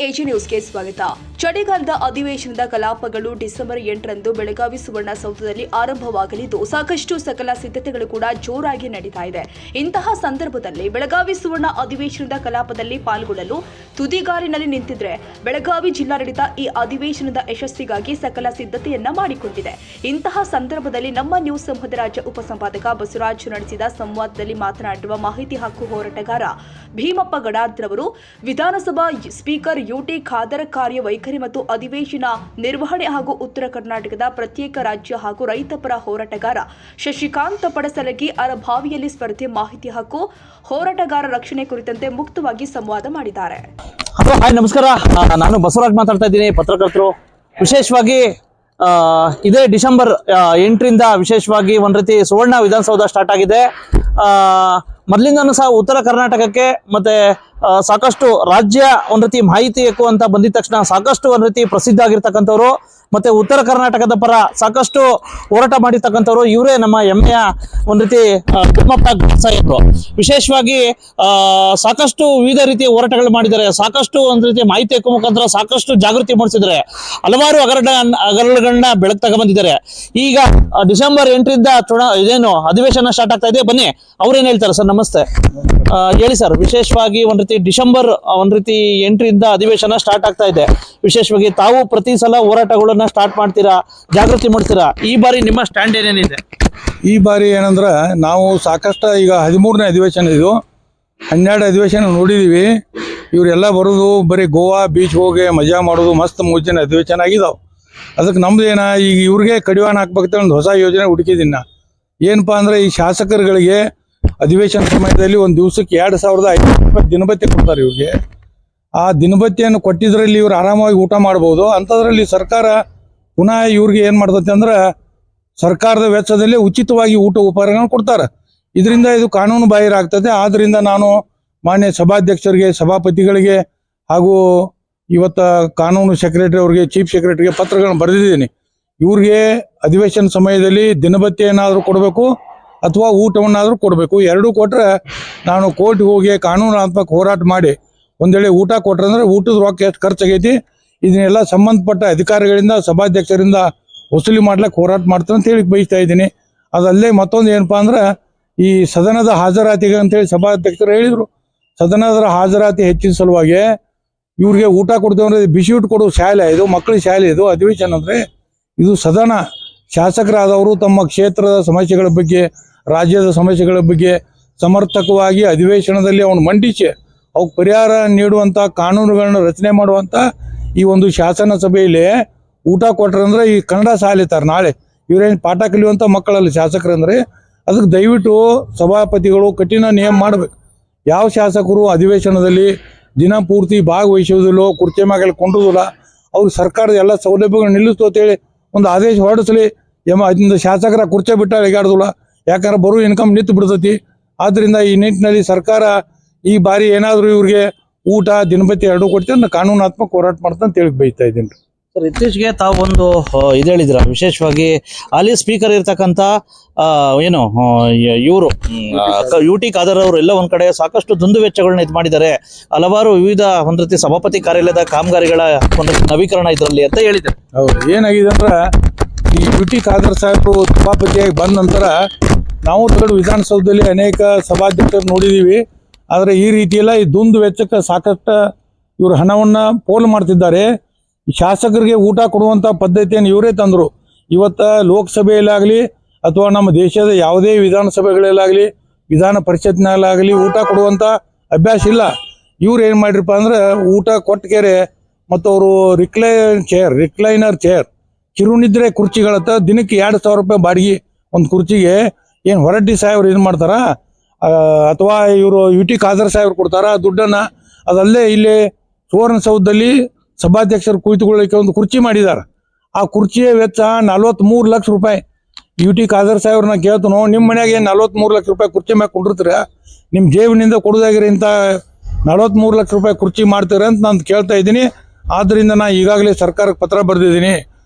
AG ನ್ಯೂಸ್ಗೆ ಸ್ವಾಗತ. ಚಳಿಗಾಲದ ಅಧಿವೇಶನದ ಕಲಾಪಗಳು ಡಿಸೆಂಬರ್ 8ರಂದು ಬೆಳಗಾವಿ ಸುವರ್ಣಸೌಧದಲ್ಲಿ ಆರಂಭವಾಗಲಿದ್ದು ಸಾಕಷ್ಟು ಸಕಲ ಸಿದ್ಧತೆಗಳು ಕೂಡ ಜೋರಾಗಿ ನಡೀತಾ ಇದೆ. ಇಂತಹ ಸಂದರ್ಭದಲ್ಲಿ ಬೆಳಗಾವಿ ಸುವರ್ಣ ಅಧಿವೇಶನದ ಕಲಾಪದಲ್ಲಿ ಪಾಲ್ಗೊಳ್ಳಲು ತುದಿಗಾಲಿನಲ್ಲಿ ನಿಂತಿದ್ರೆ ಬೆಳಗಾವಿ ಜಿಲ್ಲಾಡಳಿತ ಈ ಅಧಿವೇಶನದ ಯಶಸ್ಸಿಗಾಗಿ ಸಕಲ ಸಿದ್ಧತೆಯನ್ನ ಮಾಡಿಕೊಂಡಿದೆ. ಇಂತಹ ಸಂದರ್ಭದಲ್ಲಿ ನಮ್ಮ ನ್ಯೂಸ್ ಸಮೂಹದ ರಾಜ್ಯ ಉಪಸಂಪಾದಕ ಬಸವರಾಜ್ ನಡೆಸಿದ ಸಂವಾದದಲ್ಲಿ ಮಾತನಾಡಿರುವ ಮಾಹಿತಿ ಹಕ್ಕು ಹೋರಾಟಗಾರ ಭೀಮಪ್ಪ ಗಡಾದ್ರವರು ವಿಧಾನಸಭಾ ಸ್ಪೀಕರ್ ಯುಟಿ ಖಾದರ್ ಕಾರ್ಯವೈಖರಿ ಮತ್ತು ಅಧಿವೇಶನ ನಿರ್ವಹಣೆ ಹಾಗೂ ಉತ್ತರ ಕರ್ನಾಟಕದ ಪ್ರತ್ಯೇಕ ರಾಜ್ಯ ಹಾಗೂ ರೈತಪರ ಹೋರಾಟಗಾರ ಶಶಿಕಾಂತ್ ಪಡಸಲಗಿ ಅರಭಾವಿಯಲ್ಲಿ ಸ್ಪರ್ಧೆ ಮಾಹಿತಿ ಹಕ್ಕು ಹೋರಾಟಗಾರ ರಕ್ಷಣೆ ಕುರಿತಂತೆ ಮುಕ್ತವಾಗಿ ಸಂವಾದ ಮಾಡಿದ್ದಾರೆ. ಹಲೋ, ಹಾಯ್, ನಮಸ್ಕಾರ. ನಾನು ಬಸವರಾಜ್ ಮಾತಾಡ್ತಾ ಇದ್ದೀನಿ, ಪತ್ರಕರ್ತರು. ವಿಶೇಷವಾಗಿ ಇದೇ ಡಿಸೆಂಬರ್ 8ರಿಂದ ವಿಶೇಷವಾಗಿ ಒಂದ್ ರೀತಿ ಸುವರ್ಣ ವಿಧಾನಸೌಧ ಸ್ಟಾರ್ಟ್ ಆಗಿದೆ. ಮೊದಲಿಂದನೂ ಸಹ ಉತ್ತರ ಕರ್ನಾಟಕಕ್ಕೆ ಮತ್ತೆ ಸಾಕಷ್ಟು ರಾಜ್ಯ ಒಂದ್ ರೀತಿ ಮಾಹಿತಿ ಹಕ್ಕು ಅಂತ ಬಂದಿದ ತಕ್ಷಣ ಸಾಕಷ್ಟು ಒಂದ್ ರೀತಿ ಪ್ರಸಿದ್ಧ ಆಗಿರ್ತಕ್ಕಂಥವ್ರು ಮತ್ತೆ ಉತ್ತರ ಕರ್ನಾಟಕದ ಪರ ಸಾಕಷ್ಟು ಹೋರಾಟ ಮಾಡಿರ್ತಕ್ಕಂಥವ್ರು ಇವರೇ ನಮ್ಮ ಹೆಮ್ಮೆಯ ಒಂದ್ ರೀತಿ ಭೀಮಪ್ಪ ಸಾಹೇಬ್ರು. ವಿಶೇಷವಾಗಿ ಸಾಕಷ್ಟು ವಿವಿಧ ರೀತಿಯ ಹೋರಾಟಗಳು ಮಾಡಿದ್ದಾರೆ. ಸಾಕಷ್ಟು ಒಂದ್ ರೀತಿ ಮಾಹಿತಿ ಹಕ್ಕು ಮುಖಾಂತರ ಸಾಕಷ್ಟು ಜಾಗೃತಿ ಮೂಡಿಸಿದ್ದಾರೆ. ಹಲವಾರು ಹಗರಣಗಳನ್ನ ಬೆಳಕು ತಗೊಂಡ್ಬಂದಿದ್ದಾರೆ. ಈಗ ಡಿಸೆಂಬರ್ 8ರಿಂದ ಇದೇನು ಅಧಿವೇಶನ ಸ್ಟಾರ್ಟ್ ಆಗ್ತಾ ಇದೆ. ಬನ್ನಿ, ಅವ್ರೇನ್ ಹೇಳ್ತಾರೆ. ಸರ್ ನಮಸ್ತೆ, ಹೇಳಿ ಸರ್. ವಿಶೇಷವಾಗಿ ಒಂದ್ ರೀತಿ ಡಿಸೆಂಬರ್ 8ರಿಂದ ಅಧಿವೇಶನ ಸ್ಟಾರ್ಟ್ ಆಗ್ತಾ ಇದೆ. ವಿಶೇಷವಾಗಿ ತಾವು ಪ್ರತಿ ಸಲ ಹೋರಾಟಗಳನ್ನ ಸ್ಟಾರ್ಟ್ ಮಾಡ್ತೀರಾ, ಜಾಗೃತಿ ಮಾಡ್ತೀರಾ. ಈ ಬಾರಿ ನಿಮ್ಮ ಸ್ಟ್ಯಾಂಡ್ ಏನೇನಿದೆ? ಈ ಬಾರಿ ಏನಂದ್ರೆ ನಾವು ಸಾಕಷ್ಟು ಈಗ 13ನೇ ಅಧಿವೇಶನ, ಇದು 12 ಅಧಿವೇಶನ ನೋಡಿದೀವಿ. ಇವರೆಲ್ಲ ಬರೋದು ಬರೀ ಗೋವಾ ಬೀಚ್ ಹೋಗಿ ಮಜಾ ಮಾಡೋದು, ಮಸ್ತ್ ಮೂಜಿನ ಅಧಿವೇಶನ ಆಗಿದಾವೆ. ಅದಕ್ಕೆ ನಮ್ದು ಏನ ಈಗ ಇವ್ರಿಗೆ ಕಡಿವಾಣ ಹಾಕ್ಬೇಕಂತ ಒಂದು ಹೊಸ ಯೋಜನೆ ಹುಡುಕಿದಿನ. ಏನಪ್ಪ ಅಂದ್ರೆ ಈ ಶಾಸಕರುಗಳಿಗೆ ಅಧಿವೇಶನ ಸಮಯದಲ್ಲಿ ಒಂದು ದಿವಸಕ್ಕೆ 2500 ದಿನಭತ್ಯೆ ಕೊಡ್ತಾರೆ ಇವ್ರಿಗೆ. ಆ ದಿನಭತ್ಯೆಯನ್ನು ಕೊಟ್ಟಿದ್ರಲ್ಲಿ ಇವ್ರು ಆರಾಮಾಗಿ ಊಟ ಮಾಡ್ಬೋದು. ಅಂಥದ್ರಲ್ಲಿ ಸರ್ಕಾರ ಪುನಃ ಇವ್ರಿಗೆ ಏನು ಮಾಡ್ತೈತೆ ಅಂದ್ರೆ ಸರ್ಕಾರದ ವೆಚ್ಚದಲ್ಲಿ ಉಚಿತವಾಗಿ ಊಟ ಉಪಹಾರಗಳನ್ನು ಕೊಡ್ತಾರೆ. ಇದರಿಂದ ಇದು ಕಾನೂನು ಬಾಹಿರ ಆಗ್ತದೆ. ಆದ್ದರಿಂದ ನಾನು ಮಾನ್ಯ ಸಭಾಧ್ಯಕ್ಷರಿಗೆ, ಸಭಾಪತಿಗಳಿಗೆ ಹಾಗೂ ಇವತ್ತು ಕಾನೂನು ಸೆಕ್ರೆಟರಿ ಅವ್ರಿಗೆ, ಚೀಫ್ ಸೆಕ್ರೆಟರಿಗೆ ಪತ್ರಗಳನ್ನು ಬರೆದಿದ್ದೀನಿ. ಇವ್ರಿಗೆ ಅಧಿವೇಶನ ಸಮಯದಲ್ಲಿ ದಿನಭತ್ಯೆ ಏನಾದರೂ ಕೊಡಬೇಕು ಅಥವಾ ಊಟವನ್ನಾದರೂ ಕೊಡಬೇಕು. ಎರಡೂ ಕೊಟ್ಟರೆ ನಾನು ಕೋರ್ಟ್ಗೆ ಹೋಗಿ ಕಾನೂನಾತ್ಮಕ ಹೋರಾಟ ಮಾಡಿ ಒಂದ್ ವೇಳೆ ಊಟ ಕೊಟ್ರೆ ಅಂದ್ರೆ ಊಟದ ರೊಕ್ಕ ಎಷ್ಟು ಖರ್ಚಾಗೈತಿ ಇದನ್ನೆಲ್ಲ ಸಂಬಂಧಪಟ್ಟ ಅಧಿಕಾರಿಗಳಿಂದ, ಸಭಾಧ್ಯಕ್ಷರಿಂದ ವಸೂಲಿ ಮಾಡ್ಲಿಕ್ಕೆ ಹೋರಾಟ ಮಾಡ್ತಾರೆ ಅಂತ ಹೇಳಿ ಬಯಸ್ತಾ ಇದ್ದೀನಿ. ಅದಲ್ಲೇ ಮತ್ತೊಂದು ಏನಪ್ಪಾ ಅಂದ್ರೆ ಈ ಸದನದ ಹಾಜರಾತಿಗೆ ಅಂತೇಳಿ ಸಭಾಧ್ಯಕ್ಷರು ಹೇಳಿದ್ರು. ಸದನದ ಹಾಜರಾತಿ ಹೆಚ್ಚಿನ ಸಲುವಾಗಿ ಇವ್ರಿಗೆ ಊಟ ಕೊಡ್ತೇವೆ ಅಂದ್ರೆ ಬಿಸಿ ಊಟ ಕೊಡೋ ಶಾಲೆ ಇದು, ಮಕ್ಕಳ ಶಾಲೆ ಇದು. ಅಧಿವೇಶನ ಅಂದ್ರೆ ಇದು ಸದನ. ಶಾಸಕರಾದವರು ತಮ್ಮ ಕ್ಷೇತ್ರದ ಸಮಸ್ಯೆಗಳ ಬಗ್ಗೆ, ರಾಜ್ಯದ ಸಮಸ್ಯೆಗಳ ಬಗ್ಗೆ ಸಮರ್ಥಕವಾಗಿ ಅಧಿವೇಶನದಲ್ಲಿ ಅವನು ಮಂಡಿಸಿ ಅವಕ್ಕೆ ಪರಿಹಾರ ನೀಡುವಂಥ ಕಾನೂನುಗಳನ್ನ ರಚನೆ ಮಾಡುವಂಥ ಈ ಒಂದು ಶಾಸನ ಸಭೆಯಲ್ಲಿ ಊಟ ಕೊಟ್ರಂದ್ರೆ ಈ ಕನ್ನಡ ಸಾಲಿತಾರೆ. ನಾಳೆ ಇವರೇನು ಪಾಠ ಕಲಿಯುವಂಥ ಮಕ್ಕಳಲ್ಲಿ ಶಾಸಕರಂದ್ರೆ ಅದಕ್ಕೆ ದಯವಿಟ್ಟು ಸಭಾಪತಿಗಳು ಕಠಿಣ ನಿಯಮ ಮಾಡಬೇಕು. ಯಾವ ಶಾಸಕರು ಅಧಿವೇಶನದಲ್ಲಿ ದಿನ ಪೂರ್ತಿ ಭಾಗವಹಿಸುವುದಿಲ್ಲೋ, ಕುರ್ಚಿ ಮ್ಯಾಗೆಲ್ಲ ಕೊಂಡುವುದಿಲ್ಲ, ಅವ್ರು ಸರ್ಕಾರದ ಎಲ್ಲ ಸೌಲಭ್ಯಗಳು ನಿಲ್ಲಿಸ್ತು ಅಂತೇಳಿ ಒಂದು ಆದೇಶ ಹೊರಡಿಸಲಿ. ಅದರಿಂದ ಶಾಸಕರ ಕುರ್ಚಿ ಬಿಟ್ಟ ಎಗಾಡುದಿಲ್ಲ, ಯಾಕಂದ್ರೆ ಬರೋ ಇನ್ಕಮ್ ನಿಂತು ಬಿಡ್ತೈತಿ. ಆದ್ದರಿಂದ ಈ ನಿಟ್ಟಿನಲ್ಲಿ ಸರ್ಕಾರ ಈ ಬಾರಿ ಏನಾದರೂ ಇವ್ರಿಗೆ ಊಟ ದಿನಭತ್ಯೆ ಎರಡೂ ಕೊಡ್ತೀನಿ, ಕಾನೂನಾತ್ಮಕ ಹೋರಾಟ ಮಾಡ್ತಾ ಅಂತ ಹೇಳಿ ಬಯಸ್ತಾ ಇದ್ದೀನಿ. ಸರ್, ಇತ್ತೀಚೆಗೆ ತಾವು ಒಂದು ಇದು ಹೇಳಿದ್ರ, ವಿಶೇಷವಾಗಿ ಹಾಲಿ ಸ್ಪೀಕರ್ ಇರ್ತಕ್ಕಂಥ ಏನು ಇವರು ಯುಟಿ ಖಾದರ್ ಅವರು ಎಲ್ಲ ಒಂದ್ ಕಡೆ ಸಾಕಷ್ಟು ದುಂದು ವೆಚ್ಚಗಳನ್ನ ಇದು ಮಾಡಿದ್ದಾರೆ. ಹಲವಾರು ವಿವಿಧ ಒಂದ್ ರೀತಿ ಸಭಾಪತಿ ಕಾರ್ಯಾಲಯದ ಕಾಮಗಾರಿಗಳ ಒಂದು ನವೀಕರಣ ಇದರಲ್ಲಿ ಅಂತ ಹೇಳಿದ್ದಾರೆ. ಹೌದು, ಏನಾಗಿದೆ ಅಂದ್ರೆ ಈ ಯುಟಿ ಖಾದರ್ ಸಾಹೇಬರು ಸಭಾಪತಿಯಾಗಿ ಬಂದ ನಂತರ ನಾವು ವಿಧಾನಸೌಧದಲ್ಲಿ ಅನೇಕ ಸಭಾಧ್ಯಕ್ಷರು ನೋಡಿದೀವಿ. ಆದರೆ ಈ ರೀತಿಯೆಲ್ಲ ಈ ದುಂದು ವೆಚ್ಚಕ್ಕೆ ಸಾಕಷ್ಟು ಇವರು ಹಣವನ್ನ ಪೋಲು ಮಾಡ್ತಿದ್ದಾರೆ. ಶಾಸಕರಿಗೆ ಊಟ ಕೊಡುವಂಥ ಪದ್ಧತಿಯನ್ನು ಇವರೇ ತಂದರು. ಇವತ್ತು ಲೋಕಸಭೆಯಲ್ಲಾಗಲಿ ಅಥವಾ ನಮ್ಮ ದೇಶದ ಯಾವುದೇ ವಿಧಾನಸಭೆಗಳಲ್ಲಾಗಲಿ, ವಿಧಾನ ಪರಿಷತ್ನಲ್ಲಾಗಲಿ ಊಟ ಕೊಡುವಂಥ ಅಭ್ಯಾಸ ಇಲ್ಲ. ಇವ್ರು ಏನು ಮಾಡಿರಪ್ಪ ಅಂದ್ರೆ ಊಟ ಕೊಟ್ಟಕೆರೆ ಮತ್ತು ಅವರು ರಿಕ್ಲೈನರ್ ಚೇರ್ ಕಿರುನಿದ್ರೆ ಕುರ್ಚಿಗಳತ್ತ ದಿನಕ್ಕೆ 2000 ರೂಪಾಯಿ ಬಾಡಿಗೆ ಒಂದು ಕುರ್ಚಿಗೆ ಏನು ಹೊರಟ್ಟಿ ಸಾಹೇಬ್ರು ಏನು ಮಾಡ್ತಾರ ಅಥವಾ ಇವರು ಯುಟಿ ಖಾದರ್ ಸಾಹೇಬ್ರು ಕೊಡ್ತಾರ ದುಡ್ಡನ್ನು. ಅದಲ್ಲೇ ಇಲ್ಲಿ ಸುವರ್ಣಸೌಧದಲ್ಲಿ ಸಭಾಧ್ಯಕ್ಷರು ಕುಳಿತುಕೊಳ್ಳಿಕ್ಕೆ ಒಂದು ಕುರ್ಚಿ ಮಾಡಿದ್ದಾರೆ. ಆ ಕುರ್ಚಿಯ ವೆಚ್ಚ 43 ಲಕ್ಷ ರೂಪಾಯಿ. ಯುಟಿ ಖಾದರ್ ಸಾಹೇಬ್ರನ್ನ ಕೇಳ್ತಾನೋ, ನಿಮ್ಮ ಮನ್ಯಾಗ ಏನು 43 ಲಕ್ಷ ರೂಪಾಯಿ ಕುರ್ಚಿ ಮ್ಯಾಗ ಕೊಂಡಿರ್ತೀರ, ನಿಮ್ಮ ಜೇಬಿನಿಂದ ಕೊಡೋದಾಗಿರಿ ಇಂಥ 43 ಲಕ್ಷ ರೂಪಾಯಿ ಕುರ್ಚಿ ಮಾಡ್ತೀರ ಅಂತ ನಾನು ಕೇಳ್ತಾ ಇದ್ದೀನಿ. ಆದ್ದರಿಂದ ನಾನು ಈಗಾಗಲೇ ಸರ್ಕಾರಕ್ಕೆ ಪತ್ರ ಬರೆದಿದ್ದೀನಿ.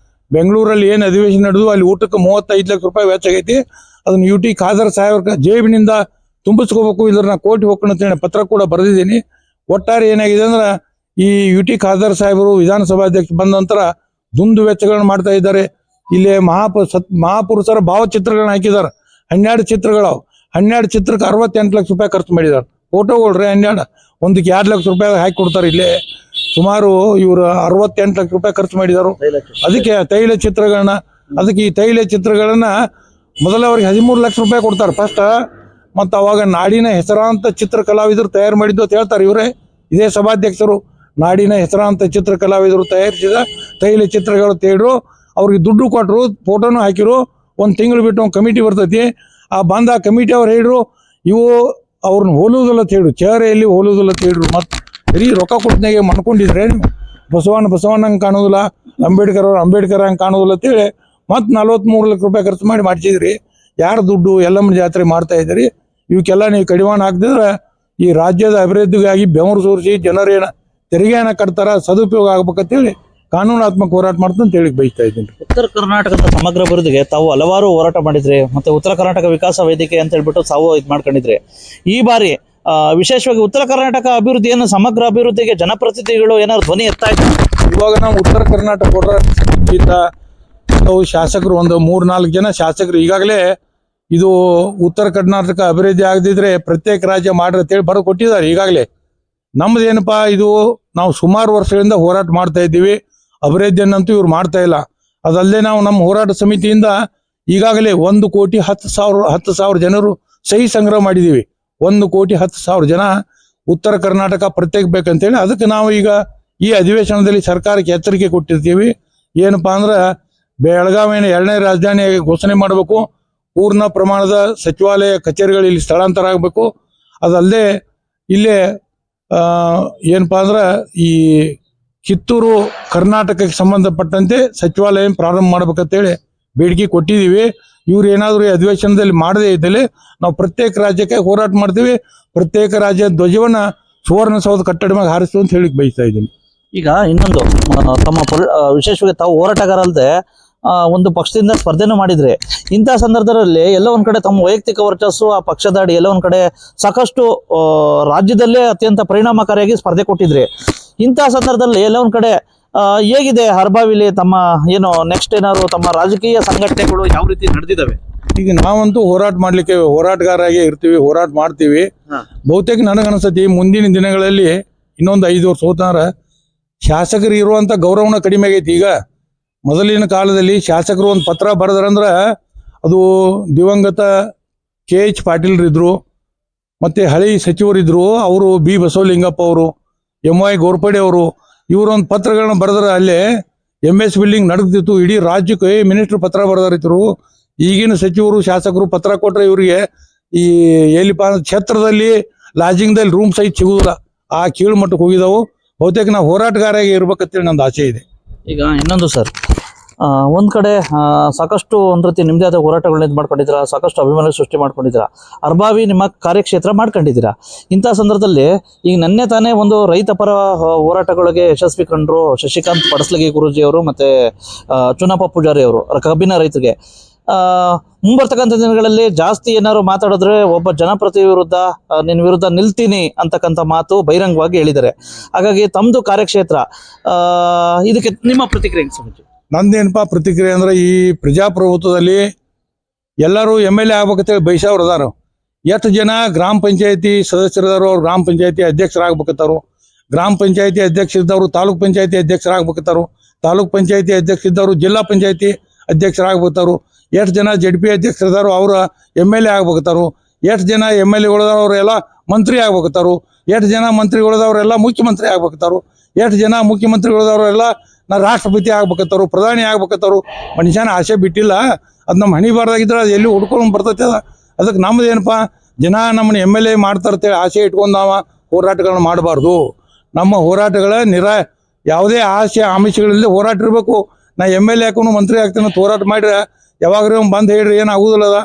ಬೆಂಗಳೂರಲ್ಲಿ ಏನು ಅಧಿವೇಶನ ನಡೆದು ಅಲ್ಲಿ ಊಟಕ್ಕೆ 35 ಲಕ್ಷ ರೂಪಾಯಿ ವೆಚ್ಚ ಆಗೈತಿ. ಅದನ್ನು ಯುಟಿ ಖಾದರ್ ಸಾಹೇಬ್ರ ಜೇಬಿನಿಂದ ತುಂಬಿಸ್ಕೋಬೇಕು, ಇದ್ರ ನಾ ಕೋರ್ಟ್ ಹೋಗ್ಕೊಂಡು ಅಂತೇಳಿ ಪತ್ರ ಕೂಡ ಬರೆದಿದ್ದೀನಿ. ಒಟ್ಟಾರೆ ಏನಾಗಿದೆ ಅಂದ್ರೆ ಈ ಯು ಟಿ ಖಾದರ್ ಸಾಹೇಬರು ವಿಧಾನಸಭಾಧ್ಯಕ್ಷ ಬಂದ ನಂತರ ದುಂದು ವೆಚ್ಚಗಳನ್ನ ಮಾಡ್ತಾ ಇದ್ದಾರೆ. ಇಲ್ಲಿ ಮಹಾಪುರುಷರ ಭಾವಚಿತ್ರಗಳನ್ನ ಹಾಕಿದ್ದಾರೆ. 12 ಚಿತ್ರಗಳು, 12 ಚಿತ್ರಕ್ಕೆ 68 ಲಕ್ಷ ರೂಪಾಯಿ ಖರ್ಚು ಮಾಡಿದ್ದಾರೆ. ಫೋಟೋಗಳ್ರಿ 12 ಒಂದಕ್ಕೆ 2 ಲಕ್ಷ ರೂಪಾಯಿ ಹಾಕಿ ಕೊಡ್ತಾರೆ. ಇಲ್ಲೇ ಸುಮಾರು ಇವರು 68 ಲಕ್ಷ ರೂಪಾಯಿ ಖರ್ಚು ಮಾಡಿದರು. ಅದಕ್ಕೆ ತೈಲ ಚಿತ್ರಗಳನ್ನ, ಅದಕ್ಕೆ ಈ ತೈಲ ಚಿತ್ರಗಳನ್ನ ಮೊದಲ ಅವ್ರಿಗೆ 13 ಲಕ್ಷ ರೂಪಾಯಿ ಕೊಡ್ತಾರೆ ಫಸ್ಟ್. ಮತ್ತು ಅವಾಗ ನಾಡಿನ ಹೆಸರಾಂತ ಚಿತ್ರ ಕಲಾವಿದರು ತಯಾರು ಮಾಡಿದ್ದು ಅಂತ ಹೇಳ್ತಾರೆ ಇವರೇ, ಇದೇ ಸಭಾಧ್ಯಕ್ಷರು. ನಾಡಿನ ಹೆಸರಾಂತ ಚಿತ್ರ ಕಲಾವಿದರು ತಯಾರಿಸಿದ ತೈಲ ಚಿತ್ರಗಳು ತೇಡ್ರು, ಅವ್ರಿಗೆ ದುಡ್ಡು ಕೊಟ್ಟರು, ಫೋಟೋನು ಹಾಕಿರು. ಒಂದು ತಿಂಗಳು ಬಿಟ್ಟು ಒಂದು ಕಮಿಟಿ ಬರ್ತೈತಿ. ಆ ಬಂದ ಕಮಿಟಿ ಅವ್ರು ಹೇಳಿದ್ರು ಇವು ಅವ್ರನ್ನ ಹೋಲುವುದಿಲ್ಲ ಅಂತ ಹೇಳಿದ್ರು, ಚೇಹರೆಯಲ್ಲಿ ಹೋಲುವುದಿಲ್ಲ ಅಂತ ಹೇಳಿದ್ರು. ಮತ್ತು ಬರೀ ರೊಕ್ಕ ಕೊಟ್ಟನಾಗೆ ಮಾಡ್ಕೊಂಡಿದ್ರೆ ಬಸವಣ್ಣಂಗೆ ಕಾಣೋದಿಲ್ಲ, ಅಂಬೇಡ್ಕರ್ ಹಂಗೆ ಕಾಣೋದಿಲ್ಲ ಅಂತೇಳಿ ಮತ್ತು 43 ಲಕ್ಷ ರೂಪಾಯಿ ಖರ್ಚು ಮಾಡಿಸಿದ್ರಿ. ಯಾರು ದುಡ್ಡು ಎಲ್ಲಮ್ಮನ ಜಾತ್ರೆ ಮಾಡ್ತಾ ಇದ್ದೀರಿ? ಇವಕ್ಕೆಲ್ಲ ನೀವು ಕಡಿವಾಣ ಹಾಕ್ದಿದ್ರೆ ಈ ರಾಜ್ಯದ ಅಭಿವೃದ್ಧಿಗಾಗಿ ಬೆವರು ಸೋರಿಸಿ ಜನರೇನ ತೆರಿಗೆಯನ್ನು ಕಟ್ತಾರ, ಸದುಪಯೋಗ ಆಗ್ಬೇಕಂತೇಳಿ ಕಾನೂನಾತ್ಮಕ ಹೋರಾಟ ಮಾಡ್ತೀನಿ ಅಂತ ಹೇಳಿ ಬಯಸ್ತಾ ಇದ್ದೀನಿ. ಉತ್ತರ ಕರ್ನಾಟಕದ ಸಮಗ್ರ ಅಭಿವೃದ್ಧಿಗೆ ತಾವು ಹಲವಾರು ಹೋರಾಟ ಮಾಡಿದ್ರಿ, ಮತ್ತೆ ಉತ್ತರ ಕರ್ನಾಟಕ ವಿಕಾಸ ವೇದಿಕೆ ಅಂತ ಹೇಳ್ಬಿಟ್ಟು ತಾವು ಇದು ಮಾಡ್ಕೊಂಡಿದ್ರಿ. ಈ ಬಾರಿ ವಿಶೇಷವಾಗಿ ಉತ್ತರ ಕರ್ನಾಟಕ ಅಭಿವೃದ್ಧಿಯನ್ನು, ಸಮಗ್ರ ಅಭಿವೃದ್ಧಿಗೆ ಜನಪ್ರತಿನಿಧಿಗಳು ಏನಾದ್ರು ಧ್ವನಿ ಎತ್ತಾ ಇದ್ದಾರೆ? ಇವಾಗ ನಾವು ಉತ್ತರ ಕರ್ನಾಟಕ ಹೋರಾಟ ಶಾಸಕರು ಒಂದು 3-4 ಜನ ಶಾಸಕರು ಈಗಾಗಲೇ ಇದು ಉತ್ತರ ಕರ್ನಾಟಕ ಅಭಿವೃದ್ಧಿ ಆಗದಿದ್ರೆ ಪ್ರತ್ಯೇಕ ರಾಜ್ಯ ಮಾಡ್ರಿ ಅಂತೇಳಿ ಬರೆದು ಕೊಟ್ಟಿದ್ದಾರೆ ಈಗಾಗಲೇ. ನಮ್ದು ಏನಪ್ಪಾ, ಇದು ನಾವು ಸುಮಾರು ವರ್ಷಗಳಿಂದ ಹೋರಾಟ ಮಾಡ್ತಾ ಇದ್ದೀವಿ. ಅಭಿವೃದ್ಧಿಯನ್ನಂತೂ ಇವ್ರು ಮಾಡ್ತಾ ಇಲ್ಲ. ಅದಲ್ಲದೆ ನಾವು ನಮ್ಮ ಹೋರಾಟ ಸಮಿತಿಯಿಂದ ಈಗಾಗಲೇ 1,10,000 ಜನರು ಸಹಿ ಸಂಗ್ರಹ ಮಾಡಿದ್ದೀವಿ. 1,10,000 ಜನ ಉತ್ತರ ಕರ್ನಾಟಕ ಪ್ರತ್ಯೇಕ ಬೇಕಂತೇಳಿ. ಅದಕ್ಕೆ ನಾವು ಈಗ ಈ ಅಧಿವೇಶನದಲ್ಲಿ ಸರ್ಕಾರಕ್ಕೆ ಎಚ್ಚರಿಕೆ ಕೊಟ್ಟಿರ್ತೀವಿ. ಏನಪ್ಪಾ ಅಂದ್ರೆ ಬೆಳಗಾವಿನ 2ನೇ ರಾಜಧಾನಿಯಾಗಿ ಘೋಷಣೆ ಮಾಡಬೇಕು. ಪೂರ್ಣ ಪ್ರಮಾಣದ ಸಚಿವಾಲಯ ಕಚೇರಿಗಳು ಇಲ್ಲಿ ಸ್ಥಳಾಂತರ ಆಗಬೇಕು. ಅದಲ್ಲದೆ ಇಲ್ಲೇ ಏನಪ್ಪಾ ಅಂದ್ರೆ ಈ ಕಿತ್ತೂರು ಕರ್ನಾಟಕಕ್ಕೆ ಸಂಬಂಧಪಟ್ಟಂತೆ ಸಚಿವಾಲಯ ಪ್ರಾರಂಭ ಮಾಡ್ಬೇಕಂತೇಳಿ ಬೇಡಿಕೆ ಕೊಟ್ಟಿದ್ದೀವಿ. ಇವ್ರು ಏನಾದರೂ ಈ ಅಧಿವೇಶನದಲ್ಲಿ ಮಾಡದೇ ಇದ್ದಲ್ಲಿ ನಾವು ಪ್ರತ್ಯೇಕ ರಾಜ್ಯಕ್ಕೆ ಹೋರಾಟ ಮಾಡ್ತೀವಿ. ಪ್ರತ್ಯೇಕ ರಾಜ್ಯ ಧ್ವಜವನ್ನ ಸುವರ್ಣಸೌಧ ಕಟ್ಟಡ ಮ್ಯಾಗ ಹಾರಿಸ್ತು ಅಂತ ಹೇಳಿ ಬಯಸ್ತಾ ಇದ್ದೀನಿ. ಈಗ ಇನ್ನೊಂದು ತಮ್ಮ ವಿಶೇಷವಾಗಿ ತಾವು ಹೋರಾಟಗಾರ ಅಲ್ಲದೆ ಒಂದು ಪಕ್ಷದಿಂದ ಸ್ಪರ್ಧೆನೂ ಮಾಡಿದ್ರೆ, ಇಂತಹ ಸಂದರ್ಭದಲ್ಲಿ ಎಲ್ಲ ಒಂದ್ ಕಡೆ ತಮ್ಮ ವೈಯಕ್ತಿಕ ವರ್ಚಸ್ಸು, ಆ ಪಕ್ಷದ ಅಡಿ ಎಲ್ಲ ಒಂದ್ ಕಡೆ ಸಾಕಷ್ಟು ರಾಜ್ಯದಲ್ಲೇ ಅತ್ಯಂತ ಪರಿಣಾಮಕಾರಿಯಾಗಿ ಸ್ಪರ್ಧೆ ಕೊಟ್ಟಿದ್ರಿ. ಇಂತಹ ಸಂದರ್ಭದಲ್ಲಿ ಎಲ್ಲ ಒಂದ್ ಕಡೆ ಹೇಗಿದೆ ಹರ್ಬಾವಿಲಿ ತಮ್ಮ ಏನು ನೆಕ್ಸ್ಟ್ ಏನಾದ್ರು ತಮ್ಮ ರಾಜಕೀಯ ಸಂಘಟನೆಗಳು ಯಾವ ರೀತಿ ನಡೆದಿದ್ದಾವೆ? ಈಗ ನಾವಂತೂ ಹೋರಾಟ ಮಾಡ್ಲಿಕ್ಕೆ ಹೋರಾಟಗಾರಾಗಿ ಇರ್ತೀವಿ, ಹೋರಾಟ ಮಾಡ್ತೀವಿ. ಬಹುತೇಕ ನನಗನ್ಸತಿ ಮುಂದಿನ ದಿನಗಳಲ್ಲಿ ಇನ್ನೊಂದು 5 ವರ್ಷ ಹೋತಾರ ಶಾಸಕರು ಇರುವಂತ ಗೌರವನ ಕಡಿಮೆ ಆಗೈತಿ. ಈಗ ಮೊದಲಿನ ಕಾಲದಲ್ಲಿ ಶಾಸಕರು ಒಂದು ಪತ್ರ ಬರೆದ್ರಂದ್ರ ಅದು ದಿವಂಗತ KH ಪಾಟೀಲ್ರಿದ್ರು, ಮತ್ತೆ ಹಳಿ ಸಚಿವರಿದ್ರು, ಅವರು B ಬಸವಲಿಂಗಪ್ಪ ಅವರು, MY ಗೋರ್ಪಡೆ ಅವರು, ಇವರೊಂದು ಪತ್ರಗಳನ್ನ ಬರೆದ್ರ ಅಲ್ಲೇ MS ಬಿಲ್ಡಿಂಗ್ ನಡೆದಿತ್ತು. ಇಡೀ ರಾಜ್ಯಕ್ಕೆ ಮಿನಿಸ್ಟರ್ ಪತ್ರ ಬರೆದಾರಿದ್ರು. ಈಗಿನ ಸಚಿವರು ಶಾಸಕರು ಪತ್ರ ಕೊಟ್ರೆ ಇವರಿಗೆ ಈ ಎಲ್ಲಿಪ್ಪ ಕ್ಷೇತ್ರದಲ್ಲಿ ಲಾಜಿಂಗ್ದಲ್ಲಿ ರೂಮ್ ಸಹಿತ ಸಿಗುದಿಲ್ಲ. ಆ ಕೀಳು ಮಟ್ಟಕ್ಕೆ ಹೋಗಿದಾವು. ಬಹುತೇಕ ನಾವು ಹೋರಾಟಗಾರಾಗಿ ಇರ್ಬೇಕಂತೇಳಿ ನಂದು ಆಸೆ ಇದೆ. ಈಗ ಇನ್ನೊಂದು ಸರ್, ಒಂದ್ ಕಡೆ ಸಾಕಷ್ಟು ಒಂದ್ ರೀತಿ ನಿಮ್ದೇ ಆದ ಹೋರಾಟಗಳನ್ನ ಇದು ಮಾಡ್ಕೊಂಡಿದ್ದೀರಾ, ಸಾಕಷ್ಟು ಅಭಿಮಾನ ಸೃಷ್ಟಿ ಮಾಡ್ಕೊಂಡಿದ್ದೀರಾ, ಅರ್ಬಾವಿ ನಿಮ್ಮ ಕಾರ್ಯಕ್ಷೇತ್ರ ಮಾಡ್ಕೊಂಡಿದ್ದೀರಾ. ಇಂತಹ ಸಂದರ್ಭದಲ್ಲಿ ಈಗ ನನ್ನೆ ತಾನೇ ಒಂದು ರೈತ ಪರ ಹೋರಾಟಗಳಿಗೆ ಯಶಸ್ವಿ ಕಂಡ್ರು ಶಶಿಕಾಂತ್ ಪಡಸ್ಲಗಿ ಗುರೂಜಿ ಅವರು ಮತ್ತೆ ಚುನಪ್ಪ ಪೂಜಾರಿ ಅವರು ಕಬ್ಬಿನ ರೈತರಿಗೆ. ಮುಂಬರ್ತಕ್ಕಂಥ ದಿನಗಳಲ್ಲಿ ಜಾಸ್ತಿ ಏನಾದ್ರು ಮಾತಾಡಿದ್ರೆ ಒಬ್ಬ ಜನಪ್ರತಿ ವಿರುದ್ಧ ನಿನ್ನ ವಿರುದ್ಧ ನಿಲ್ತೀನಿ ಅಂತಕ್ಕಂಥ ಮಾತು ಬಹಿರಂಗವಾಗಿ ಹೇಳಿದ್ದಾರೆ. ಹಾಗಾಗಿ ತಮ್ಮದು ಕಾರ್ಯಕ್ಷೇತ್ರ, ಇದಕ್ಕೆ ನಿಮ್ಮ ಪ್ರತಿಕ್ರಿಯೆ ಸಂಬಂಧ? ನಂದೇನಪ್ಪ ಪ್ರತಿಕ್ರಿಯೆ ಅಂದ್ರೆ, ಈ ಪ್ರಜಾಪ್ರಭುತ್ವದಲ್ಲಿ ಎಲ್ಲರೂ MLA ಆಗ್ಬೇಕಂತೇಳಿ ಬಯಸವ್ರು ಅದಾರು. ಎಷ್ಟು ಜನ ಗ್ರಾಮ ಪಂಚಾಯತಿ ಸದಸ್ಯರದಾರು, ಅವ್ರು ಗ್ರಾಮ ಪಂಚಾಯತಿ ಅಧ್ಯಕ್ಷರಾಗ್ಬೇಕತ್ತಾರು. ಗ್ರಾಮ ಪಂಚಾಯತಿ ಅಧ್ಯಕ್ಷ ಇದ್ದವರು ತಾಲೂಕ್ ಪಂಚಾಯತಿ ಅಧ್ಯಕ್ಷರಾಗ್ಬೇಕತ್ತಾರು. ತಾಲೂಕ್ ಪಂಚಾಯತಿ ಅಧ್ಯಕ್ಷ ಇದ್ದವರು ಜಿಲ್ಲಾ ಪಂಚಾಯತಿ ಅಧ್ಯಕ್ಷರಾಗ್ಬೇಕತ್ತಾರು. ಎಷ್ಟು ಜನ ZP ಅಧ್ಯಕ್ಷರದಾರು ಅವ್ರ MLA ಆಗ್ಬೇಕತ್ತಾರು. ಎಷ್ಟು ಜನ MLAಗಳದವ್ರೆಲ್ಲ ಮಂತ್ರಿ ಆಗ್ಬೇಕತ್ತಾರು. ಎಷ್ಟು ಜನ ಮಂತ್ರಿಗಳದವ್ರೆಲ್ಲ ಮುಖ್ಯಮಂತ್ರಿ ಆಗ್ಬೇಕತ್ತಾರು. ಎಷ್ಟು ಜನ ಮುಖ್ಯಮಂತ್ರಿಗಳದವ್ರೆಲ್ಲ ನಾ ರಾಷ್ಟ್ರಪತಿ ಆಗ್ಬೇಕತ್ತಾರು, ಪ್ರಧಾನಿ ಆಗ್ಬೇಕತ್ತಾರು. ಮನುಷ್ಯನ ಆಸೆ ಬಿಟ್ಟಿಲ್ಲ. ಅದು ನಮ್ಮ ಹಣಿ ಬಾರ್ದಾಗಿದ್ರೆ ಅದು ಎಲ್ಲಿ ಹುಡ್ಕೊಂಡು ಬರ್ತೈತೆ. ಅದಕ್ಕೆ ನಮ್ದು ಏನಪ್ಪ, ಜನ ನಮ್ಮನ್ನ MLA ಮಾಡ್ತಾರ್ತೇಳಿ ಆಸೆ ಇಟ್ಕೊಂಡು ನಾವು ಹೋರಾಟಗಳನ್ನ ಮಾಡಬಾರ್ದು. ನಮ್ಮ ಹೋರಾಟಗಳ ಯಾವುದೇ ಆಸೆ ಆಮಿಷಗಳಿಲ್ಲದೆ ಹೋರಾಟ ಇರಬೇಕು. ನಾ MLA ಹಾಕೊಂಡು ಮಂತ್ರಿ ಆಗ್ತಾನೆ ಹೋರಾಟ ಮಾಡಿದ್ರೆ ಯಾವಾಗ್ರೂ ಬಂದು ಹೇಳ್ರಿ ಏನಾಗುದಿಲ್ಲ.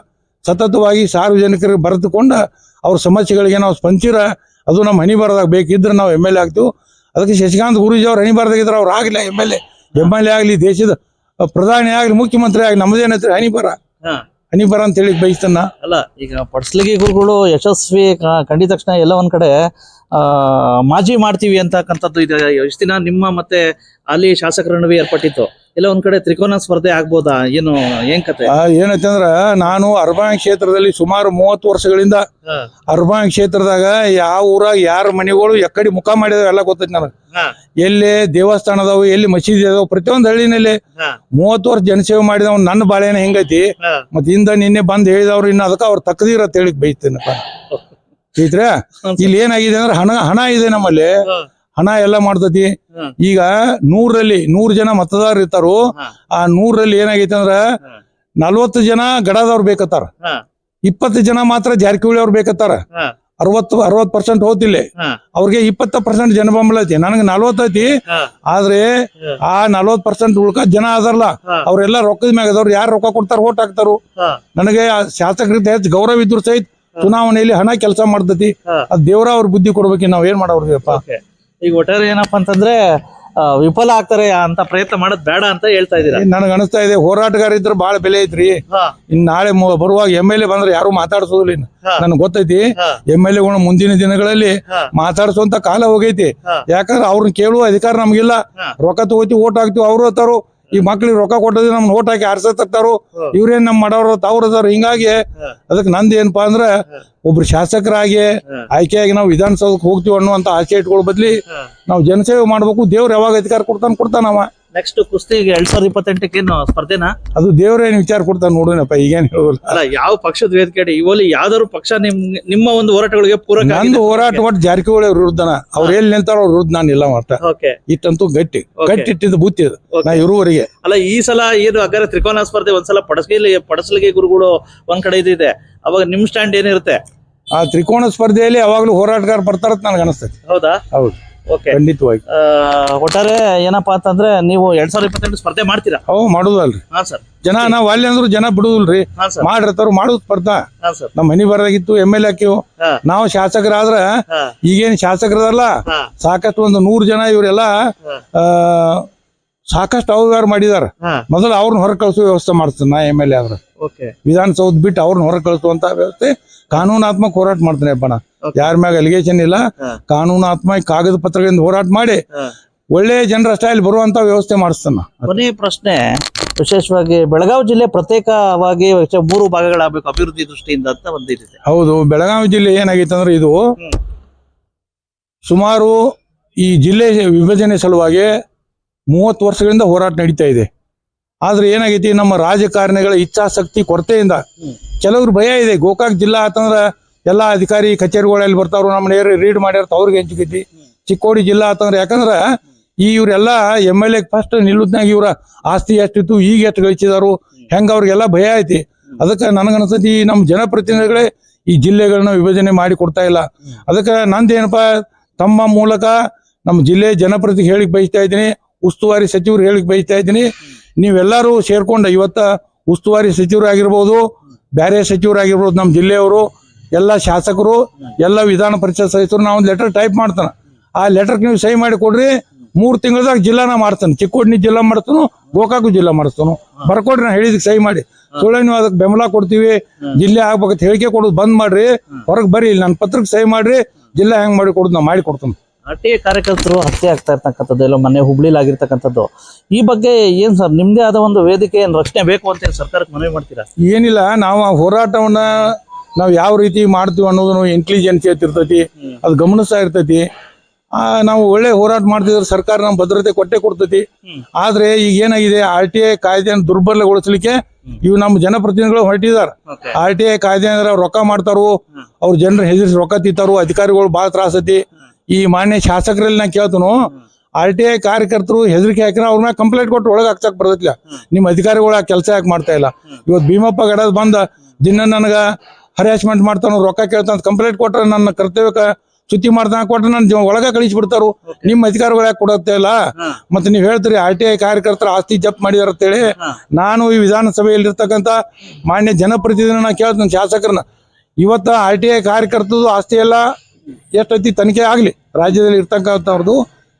ಸತತವಾಗಿ ಸಾರ್ವಜನಿಕರಿಗೆ ಬರೆದುಕೊಂಡು ಅವ್ರ ಸಮಸ್ಯೆಗಳಿಗೆ ನಾವು ಸ್ಪಂದಿಸಿರ ಅದು ನಮ್ಮ ಹಣಿ ಬಾರದಾಗ ಬೇಕಿದ್ರೆ ನಾವು MLA ಆಗ್ತೀವಿ. ಅದಕ್ಕೆ ಶಶಿಕಾಂತ್ ಗುರೂಜಿ ಅವ್ರು ಹಣಿ ಬಾರದಾಗಿದ್ರೆ ಅವ್ರು ಆಗಲಿ MLA ಆಗಲಿ, ದೇಶದ ಪ್ರಧಾನಿ ಆಗಲಿ, ಮುಖ್ಯಮಂತ್ರಿ ಆಗಲಿ, ನಮ್ಮದೇನೈತ್ರಿ ಹಣಿ ಬಾರ. ಹನಿ ಬರ ಅಂತ ಹೇಳಿ ಬಯಸ್ತನ್ನ. ಅಲ್ಲ, ಈಗ ಪಡ್ಸಲಿಗೆ ಗುರುಗಳು ಯಶಸ್ವಿ ಕಂಡಿದ ತಕ್ಷಣ ಎಲ್ಲ ಒಂದ್ ಕಡೆ ಮಾಜಿ ಮಾಡ್ತೀವಿ ಅಂತಕ್ಕಂಥದ್ದು ಇದೆ. ಎಷ್ಟು ದಿನ ನಿಮ್ಮ ಮತ್ತೆ ಅಲ್ಲಿ ಶಾಸಕರ ನಡುವೆ ಏರ್ಪಟ್ಟಿತ್ತು, ಎಲ್ಲ ಒಂದ್ ಕಡೆ ತ್ರಿಕೋನ ಸ್ಪರ್ಧೆ ಆಗ್ಬೋದಾ, ಏನ್ ಕತೆ? ಏನೈತೆ ಅಂದ್ರ, ನಾನು ಅರ್ಬಾನ್ ಕ್ಷೇತ್ರದಲ್ಲಿ ಸುಮಾರು 30 ವರ್ಷಗಳಿಂದ ಅರ್ಬಾನ್ ಕ್ಷೇತ್ರದಾಗ ಯಾವ ಊರಾಗ ಯಾರ ಮನೆಗಳು ಎಕ್ಕಡಿ ಮುಖ ಮಾಡಿದಾವ ಎಲ್ಲ ಗೊತ್ತೈತಿ ನನಗೆ. ಎಲ್ಲಿ ದೇವಸ್ಥಾನ ಅದಾವು, ಎಲ್ಲಿ ಮಸೀದಿ ಅದಾವ, ಪ್ರತಿಯೊಂದು ಹಳ್ಳಿನಲ್ಲಿ 30 ವರ್ಷ ಜನಸೇವೆ ಮಾಡಿದವ್ ನನ್ನ ಬಾಳೆನ ಹೆಂಗೈತಿ. ಮತ್ ಹಿಂದ ನಿನ್ನೆ ಬಂದ್ ಹೇಳಿದವ್ರು ಇನ್ನು ಅದಕ್ಕ ಅವ್ರ ತಕ್ಕದೀರ ಅಂತ ಹೇಳಿ ಬೈತೇನಪ್ಪ. ಐತ್ರೆ ಇಲ್ಲಿ ಏನಾಗಿದೆ ಅಂದ್ರೆ ಹಣ ಇದೆ ನಮ್ಮಲ್ಲಿ, ಹಣ ಎಲ್ಲ ಮಾಡ್ತತಿ. ಈಗ 100 ಜನ ಮತದಾರರು ಇರ್ತಾರು, ಆ 100ರಲ್ಲಿ ಏನಾಗೈತೆ ಅಂದ್ರ 40 ಜನ ಗಡದವ್ರು ಬೇಕತ್ತಾರ, 20 ಜನ ಮಾತ್ರ ಜಾರಕಿಹೊಳಿ ಅವ್ರು ಬೇಕತ್ತಾರ. 60% ಹೋತಿಲ್ಲ ಅವ್ರಿಗೆ 20% ಜನ ಬೆಂಬಲ ಐತಿ, ನನಗೆ 40 ಐತಿ. ಆದ್ರೆ ಆ 40% ಉಳ್ಕ ಜನ ಅದಾರಲ್ಲ ಅವ್ರೆಲ್ಲ ರೊಕ್ಕದ ಮ್ಯಾಗ ಅದವ್ರು, ಯಾರು ರೊಕ್ಕ ಕೊಡ್ತಾರ ಓಟ್ ಹಾಕ್ತಾರು. ನನಗೆ ಶಾಸಕರಿಂದ ಹೆಚ್ಚು ಗೌರವ ಇದ್ರು ಸಹಿತ ಚುನಾವಣೆಯಲ್ಲಿ ಹಣ ಕೆಲಸ ಮಾಡ್ತತಿ. ಅದ್ ದೇವ್ರ ಅವ್ರ ಬುದ್ಧಿ ಕೊಡ್ಬೇಕು, ನಾವ್ ಏನ್ ಮಾಡೋರ್ಗಪ್ಪ. ಈಗ ಒಟ್ಟಾರೆ ಏನಪ್ಪಾ ಅಂತಂದ್ರೆ ವಿಫಲ ಆಗ್ತಾರೆ ಅಂತ ಪ್ರಯತ್ನ ಮಾಡೋದ್ ಬೇಡ ಅಂತ ಹೇಳ್ತಾ ಇದೀರ. ನನಗೆ ಅನಿಸ್ತಾ ಇದೆ, ಹೋರಾಟಗಾರ ಇದ್ರೆ ಬಹಳ ಬೆಲೆ ಐತ್ರಿ. ಇನ್ ನಾಳೆ ಬರುವಾಗ MLA ಬಂದ್ರೆ ಯಾರು ಮಾತಾಡ್ಸೋದಿಲ್ಲ, ನನ್ಗೆ ಗೊತ್ತೈತಿ. MLAಗಳು ಮುಂದಿನ ದಿನಗಳಲ್ಲಿ ಮಾತಾಡ್ಸೋಂತ ಕಾಲ ಹೋಗೈತಿ. ಯಾಕಂದ್ರೆ ಅವ್ರನ್ನ ಕೇಳುವ ಅಧಿಕಾರ ನಮ್ಗಿಲ್ಲ. ರೊಕ್ಕ ತಗೋತಿ ಓಟ್ ಹಾಕ್ತಿವಿ, ಅವ್ರು ಅತ್ತಾರು. ಈ ಮಕ್ಳಿಗೆ ರೊಕ್ಕ ಕೊಟ್ಟದ್ರೆ ನಮ್ನ ಓಟ್ ಹಾಕಿ ಆರ್ಸತ್ತಾರು, ಇವ್ರೇನ್ ನಮ್ ಮಾಡೋರು ತಾವ್ರ ಅದಾರ. ಹಿಂಗಾಗಿ ಅದಕ್ಕೆ ನಂದು ಏನಪ್ಪಾ ಅಂದ್ರೆ, ಒಬ್ರು ಶಾಸಕರಾಗಿ ಆಯ್ಕೆಯಾಗಿ ನಾವು ವಿಧಾನಸೌಧಕ್ಕೆ ಹೋಗ್ತೀವಿ ಅನ್ನುವಂತ ಆಸೆ ಇಟ್ಕೊಳ್ಳೋ ಬದ್ಲಿ ನಾವು ಜನಸೇವೆ ಮಾಡ್ಬೇಕು. ದೇವ್ರು ಯಾವಾಗ ಅಧಿಕಾರ ಕೊಡ್ತಾನವ. ನೆಕ್ಸ್ಟ್ ಕುಸ್ತಿ 2028 ಏನು ಸ್ಪರ್ಧೆನಾ? ಅದು ದೇವ್ರೇನ್ ವಿಚಾರ ಕೊಡ್ತಾನ ನೋಡೋಣಪ್ಪ, ಈಗೇನ್ ಹೇಳೋಲ್ಲ. ಅಲ್ಲ, ಯಾವ ಪಕ್ಷದ ವೇದಿಕೆ ಇವಲ್ಲಿ ಯಾವ್ದಾದ್ರು ಪಕ್ಷ ನಿಮ್ಮ ಒಂದು ಹೋರಾಟಗಳಿಗೆ ಪೂರಕ? ನಂದು ಹೋರಾಟ ಒಟ್ಟು ಜಾರಕಿಹೊಳಿ ಅವ್ರ ವಿರುದ್ಧನ. ಅವ್ರು ಎಲ್ಲಿ ನಿಂತಾರ ಅವ್ರ ವಿರುದ್ಧ ನಾನು ಇಲ್ಲ ಮಾಡ್ತಾ. ಇಟ್ಟಂತೂ ಗಟ್ಟಿ ಇಟ್ಟಿದ್ದು ಬುತ್ತಿ ನಾ ಇರುವವರೆಗೆ. ಅಲ್ಲ, ಈ ಸಲ ಏನು ಹಾಗಾದ್ರೆ ತ್ರಿಕೋನ ಸ್ಪರ್ಧೆ ಒಂದ್ಸಲ ಪಡಸಲಿಗೆ ಗುರುಗಳು ಒಂದ್ ಕಡೆ ಇದಿದೆ, ಅವಾಗ ನಿಮ್ ಸ್ಟ್ಯಾಂಡ್ ಏನಿರುತ್ತೆ? ಆ ತ್ರಿಕೋನ ಸ್ಪರ್ಧೆಯಲ್ಲಿ ಯಾವಾಗ್ಲೂ ಹೋರಾಟಗಾರ ಬರ್ತಾರತ್ ನನಗೆ ಅನಿಸ್ತೈತಿ. ಹೌದಾ? ಹೌದು, ಖಂಡಿತವಾಗಿ. ಒಟ್ಟಾರೆ ಏನಪ್ಪಾ ಅಂತಂದ್ರೆ ನೀವು 2028 ಸ್ಪರ್ಧೆ ಮಾಡ್ತೀರಾ? ಮಾಡುದಲ್ರಿ. ಜನ ನಾವ್ ಅಲ್ಲಿ ಅಂದ್ರು ಜನ ಬಿಡುದಿಲ್ರಿ, ಮಾಡಿರ್ತಾರ ಮಾಡುದ್ ಸ್ಪರ್ಧಾ. ನಮ್ ಮನಿ ಬರದಾಗಿತ್ತು, MLA ಹಾಕಿವು. ನಾವು ಶಾಸಕರಾದ್ರ ಈಗೇನ್ ಶಾಸಕರದಲ್ಲ, ಸಾಕಷ್ಟು ಒಂದು 100 ಜನ ಇವರೆಲ್ಲ ಸಾಕಷ್ಟು ಅವ್ಯವಹಾರ ಮಾಡಿದಾರ. ಮೊದಲು ಅವ್ರನ್ನ ಹೊರ ಕಳಿಸೋ ವ್ಯವಸ್ಥೆ ಮಾಡ್ತೀನಿ ನಾ MLA ಆದ್ರ. ವಿಧಾನಸೌಧ ಬಿಟ್ಟು ಅವ್ರನ್ನ ಹೊರ ಕಳಿಸುವಂತ ವ್ಯವಸ್ಥೆ ಕಾನೂನಾತ್ಮಕ ಹೋರಾಟ ಮಾಡ್ತಾನೆ ಅಪ್ಪ. ನಾ ಯಾರ ಮ್ಯಾಗ ಅಲಿಗೇಷನ್ ಇಲ್ಲ, ಕಾನೂನಾತ್ಮಕ ಕಾಗದ ಪತ್ರಗಳಿಂದ ಹೋರಾಟ ಮಾಡಿ ಒಳ್ಳೆ ಜನರ ಸ್ಟೈಲ್ ಬರುವಂತ ವ್ಯವಸ್ಥೆ ಮಾಡಿಸ್ತಾನ. ಕೊನೆಯ ಪ್ರಶ್ನೆ, ವಿಶೇಷವಾಗಿ ಬೆಳಗಾವಿ ಜಿಲ್ಲೆ ಪ್ರತ್ಯೇಕವಾಗಿ 3 ಭಾಗಗಳಾಗಬೇಕು ಅಭಿವೃದ್ಧಿ ದೃಷ್ಟಿಯಿಂದ ಅಂತ ಒಂದಿದೆ. ಹೌದು, ಬೆಳಗಾವಿ ಜಿಲ್ಲೆ ಏನಾಗೈತೆ ಅಂದ್ರೆ, ಇದು ಸುಮಾರು ಈ ಜಿಲ್ಲೆ ವಿಭಜನೆ ಸಲುವಾಗಿ 30 ವರ್ಷಗಳಿಂದ ಹೋರಾಟ ನಡೀತಾ ಇದೆ. ಆದ್ರೆ ಏನಾಗೈತಿ, ನಮ್ಮ ರಾಜಕಾರಣಿಗಳ ಇಚ್ಛಾಶಕ್ತಿ ಕೊರತೆಯಿಂದ ಕೆಲವ್ರು ಭಯ ಇದೆ. ಗೋಕಾಕ್ ಜಿಲ್ಲಾ ಆತಂದ್ರ ಎಲ್ಲಾ ಅಧಿಕಾರಿ ಕಚೇರಿಗಳಲ್ಲಿ ಬರ್ತಾವ್ರು, ನಮ್ಮನ್ನ ರೀಡ್ ಮಾಡಿರ್ತ ಅವ್ರಿಗೆ ಹೆಂಚಿಕೈತಿ. ಚಿಕ್ಕೋಡಿ ಜಿಲ್ಲಾ ಆತಂದ್ರ ಯಾಕಂದ್ರ ಇವ್ರೆಲ್ಲ MLA ಫಸ್ಟ್ ನಿಲ್ಲುದ್ನಾಗ ಇವ್ರ ಆಸ್ತಿ ಎಷ್ಟಿತ್ತು, ಈಗ ಎಷ್ಟು ಗಳಿಸಿದಾರು, ಹೆಂಗ ಅವ್ರಿಗೆಲ್ಲ ಭಯ ಐತಿ. ಅದಕ್ಕೆ ನನಗನ್ಸತಿ ನಮ್ಮ ಜನಪ್ರತಿನಿಧಿಗಳೇ ಈ ಜಿಲ್ಲೆಗಳನ್ನ ವಿಭಜನೆ ಮಾಡಿ ಕೊಡ್ತಾ ಇಲ್ಲ. ಅದಕ್ಕೆ ನಂದೇನಪ್ಪಾ, ತಮ್ಮ ಮೂಲಕ ನಮ್ಮ ಜಿಲ್ಲೆ ಜನಪ್ರತಿನಿಧಿ ಹೇಳಿಕ್ ಬಯಸ್ತಾ ಇದ್ದೀನಿ, ಉಸ್ತುವಾರಿ ಸಚಿವರು ಹೇಳಿಕ್ ಬಯಸ್ತಾ ಇದ್ದೀನಿ. ನೀವೆಲ್ಲರೂ ಸೇರ್ಕೊಂಡ ಇವತ್ತ ಉಸ್ತುವಾರಿ ಸಚಿವರಾಗಿರ್ಬೋದು, ಬ್ಯಾರೆ ಸಚಿವರಾಗಿರ್ಬೋದು, ನಮ್ಮ ಜಿಲ್ಲೆಯವರು ಎಲ್ಲ ಶಾಸಕರು, ಎಲ್ಲ ವಿಧಾನ ಪರಿಷತ್ ಸದಸ್ಯರು, ನಾವು ಒಂದು ಲೆಟರ್ ಟೈಪ್ ಮಾಡ್ತಾನೆ. ಆ ಲೆಟರ್ಗೆ ನೀವು ಸಹಿ ಮಾಡಿ ಕೊಡ್ರಿ, 3 ತಿಂಗಳದಾಗ ಜಿಲ್ಲಾನ ಮಾಡ್ತಾನೆ. ಚಿಕ್ಕೋಡಿ ಜಿಲ್ಲಾ ಮಾಡಿಸ್ತಾನು, ಗೋಕಾಕು ಜಿಲ್ಲಾ ಮಾಡಿಸ್ತಾನು. ಬರ್ಕೊಡ್ರಿ, ನಾ ಹೇಳಿದಕ್ಕೆ ಸಹಿ ಮಾಡಿ. ಸುಳ್ಳ ನೀವು ಅದಕ್ಕೆ ಬೆಂಬಲ ಕೊಡ್ತೀವಿ, ಜಿಲ್ಲೆ ಆಗ್ಬೇಕಂತ ಹೇಳಿಕೆ ಕೊಡೋದು ಬಂದ್ ಮಾಡ್ರಿ, ಹೊರಗೆ ಬರ್ರಿ, ನನ್ನ ಪತ್ರಕ್ಕೆ ಸಹಿ ಮಾಡ್ರಿ, ಜಿಲ್ಲಾ ಹೆಂಗ್ ಮಾಡಿ ಕೊಡೋದು ನಾ ಮಾಡಿ ಕೊಡ್ತಾನೆ. RTI ಕಾರ್ಯಕರ್ತರು ಹತ್ಯೆ ಆಗ್ತಾ ಇರ್ತಕ್ಕಂಥದ್ದು, ಎಲ್ಲ ಮೊನ್ನೆ ಹುಬ್ಳಿಲಿ ಆಗಿರ್ತಕ್ಕಂಥದ್ದು, ಈ ಬಗ್ಗೆ ಏನ್ ಸರ್ ನಿಮ್ದೇ ಆದ ಒಂದು ವೇದಿಕೆ ರಕ್ಷಣೆ ಬೇಕು ಅಂತ ಸರ್ಕಾರಕ್ಕೆ ಮನವಿ ಮಾಡ್ತೀರಾ? ಏನಿಲ್ಲ, ನಾವು ಆ ಹೋರಾಟವನ್ನ ನಾವು ಯಾವ ರೀತಿ ಮಾಡ್ತೀವಿ ಅನ್ನೋದು ಇಂಟೆಲಿಜೆನ್ಸಿ ಇರ್ತೈತಿ, ಅದು ಗಮನಿಸ್ತಾ ಇರ್ತೈತಿ. ನಾವು ಒಳ್ಳೆ ಹೋರಾಟ ಮಾಡ್ತಿದ್ರೆ ಸರ್ಕಾರ ನಮ್ ಭದ್ರತೆ ಕೊಟ್ಟೆ ಕೊಡ್ತೈತಿ. ಆದ್ರೆ ಈಗ ಏನಾಗಿದೆ, RTI ಕಾಯ್ದೆಯನ್ನು ದುರ್ಬಲಗೊಳಿಸ್ಲಿಕ್ಕೆ ಇವು ನಮ್ಮ ಜನಪ್ರತಿನಿಧಿಗಳು ಹೊರಟಿದಾರ. RTI ಕಾಯ್ದೆ ಅಂದ್ರೆ ಅವ್ರು ರೊಕ್ಕ ಮಾಡ್ತಾರು, ಅವ್ರ ಜನರ ಹೆದರಿಸಿ ರೊಕ್ಕ ತಿಂತಾರು, ಅಧಿಕಾರಿಗಳು ಬಹಳ ತ್ರಾಸತಿ. ಈ ಮಾನ್ಯ ಶಾಸಕರಲ್ಲಿ ನಾ ಕೇಳ್ತನು, RTI ಕಾರ್ಯಕರ್ತರು ಹೆದರಿಕೆ ಹಾಕಿನ ಅವ್ರ ಮ್ಯಾಗ ಕಂಪ್ಲೇಂಟ್ ಕೊಟ್ಟು ಒಳಗೆ ಹಾಕ್ಸಕ್ ಬರ್ತೈತಿಲ್ಲ. ನಿಮ್ಮ ಅಧಿಕಾರಿಗಳು ಆ ಕೆಲಸ ಯಾಕೆ ಮಾಡ್ತಾ ಇಲ್ಲ? ಇವತ್ತು ಭೀಮಪ್ಪ ಗಡದ್ ಬಂದ ದಿನ ನನಗ ಹರಾಸ್ಮೆಂಟ್ ಮಾಡ್ತಾನ, ರೊಕ್ಕ ಕೇಳ್ತಾನ, ಕಂಪ್ಲೇಂಟ್ ಕೊಟ್ರೆ ನನ್ನ ಕರ್ತವ್ಯಕ್ಕೆ ಸುತ್ತಿ ಮಾಡ್ತಾನ, ಕೊಟ್ರೆ ನನ್ನ ಒಳಗ ಕಳಿಸಿ ಬಿಡ್ತಾರು. ನಿಮ್ಮ ಅಧಿಕಾರಿಗಳು ಯಾಕೆ ಕೊಡತ್ತೆ ಇಲ್ಲ? ಮತ್ತೆ ನೀವ್ ಹೇಳ್ತೀರಿ RTI ಕಾರ್ಯಕರ್ತರ ಆಸ್ತಿ ಜಪ್ತ್ ಮಾಡಿದಾರ ಅಂತೇಳಿ. ನಾನು ಈ ವಿಧಾನಸಭೆಯಲ್ಲಿ ಇರ್ತಕ್ಕಂಥ ಮಾನ್ಯ ಜನಪ್ರತಿನಿಧಿನ ನಾ ಕೇಳ್ತೇನೆ, ಶಾಸಕರನ್ನ, ಇವತ್ತ RTI ಕಾರ್ಯಕರ್ತದ್ದು ಆಸ್ತಿ ಎಲ್ಲ ಎಷ್ಟೈತಿ ತನಿಖೆ ಆಗ್ಲಿ, ರಾಜ್ಯದಲ್ಲಿ ಇರ್ತಕ್ಕಂಥವ್ರದ್ದು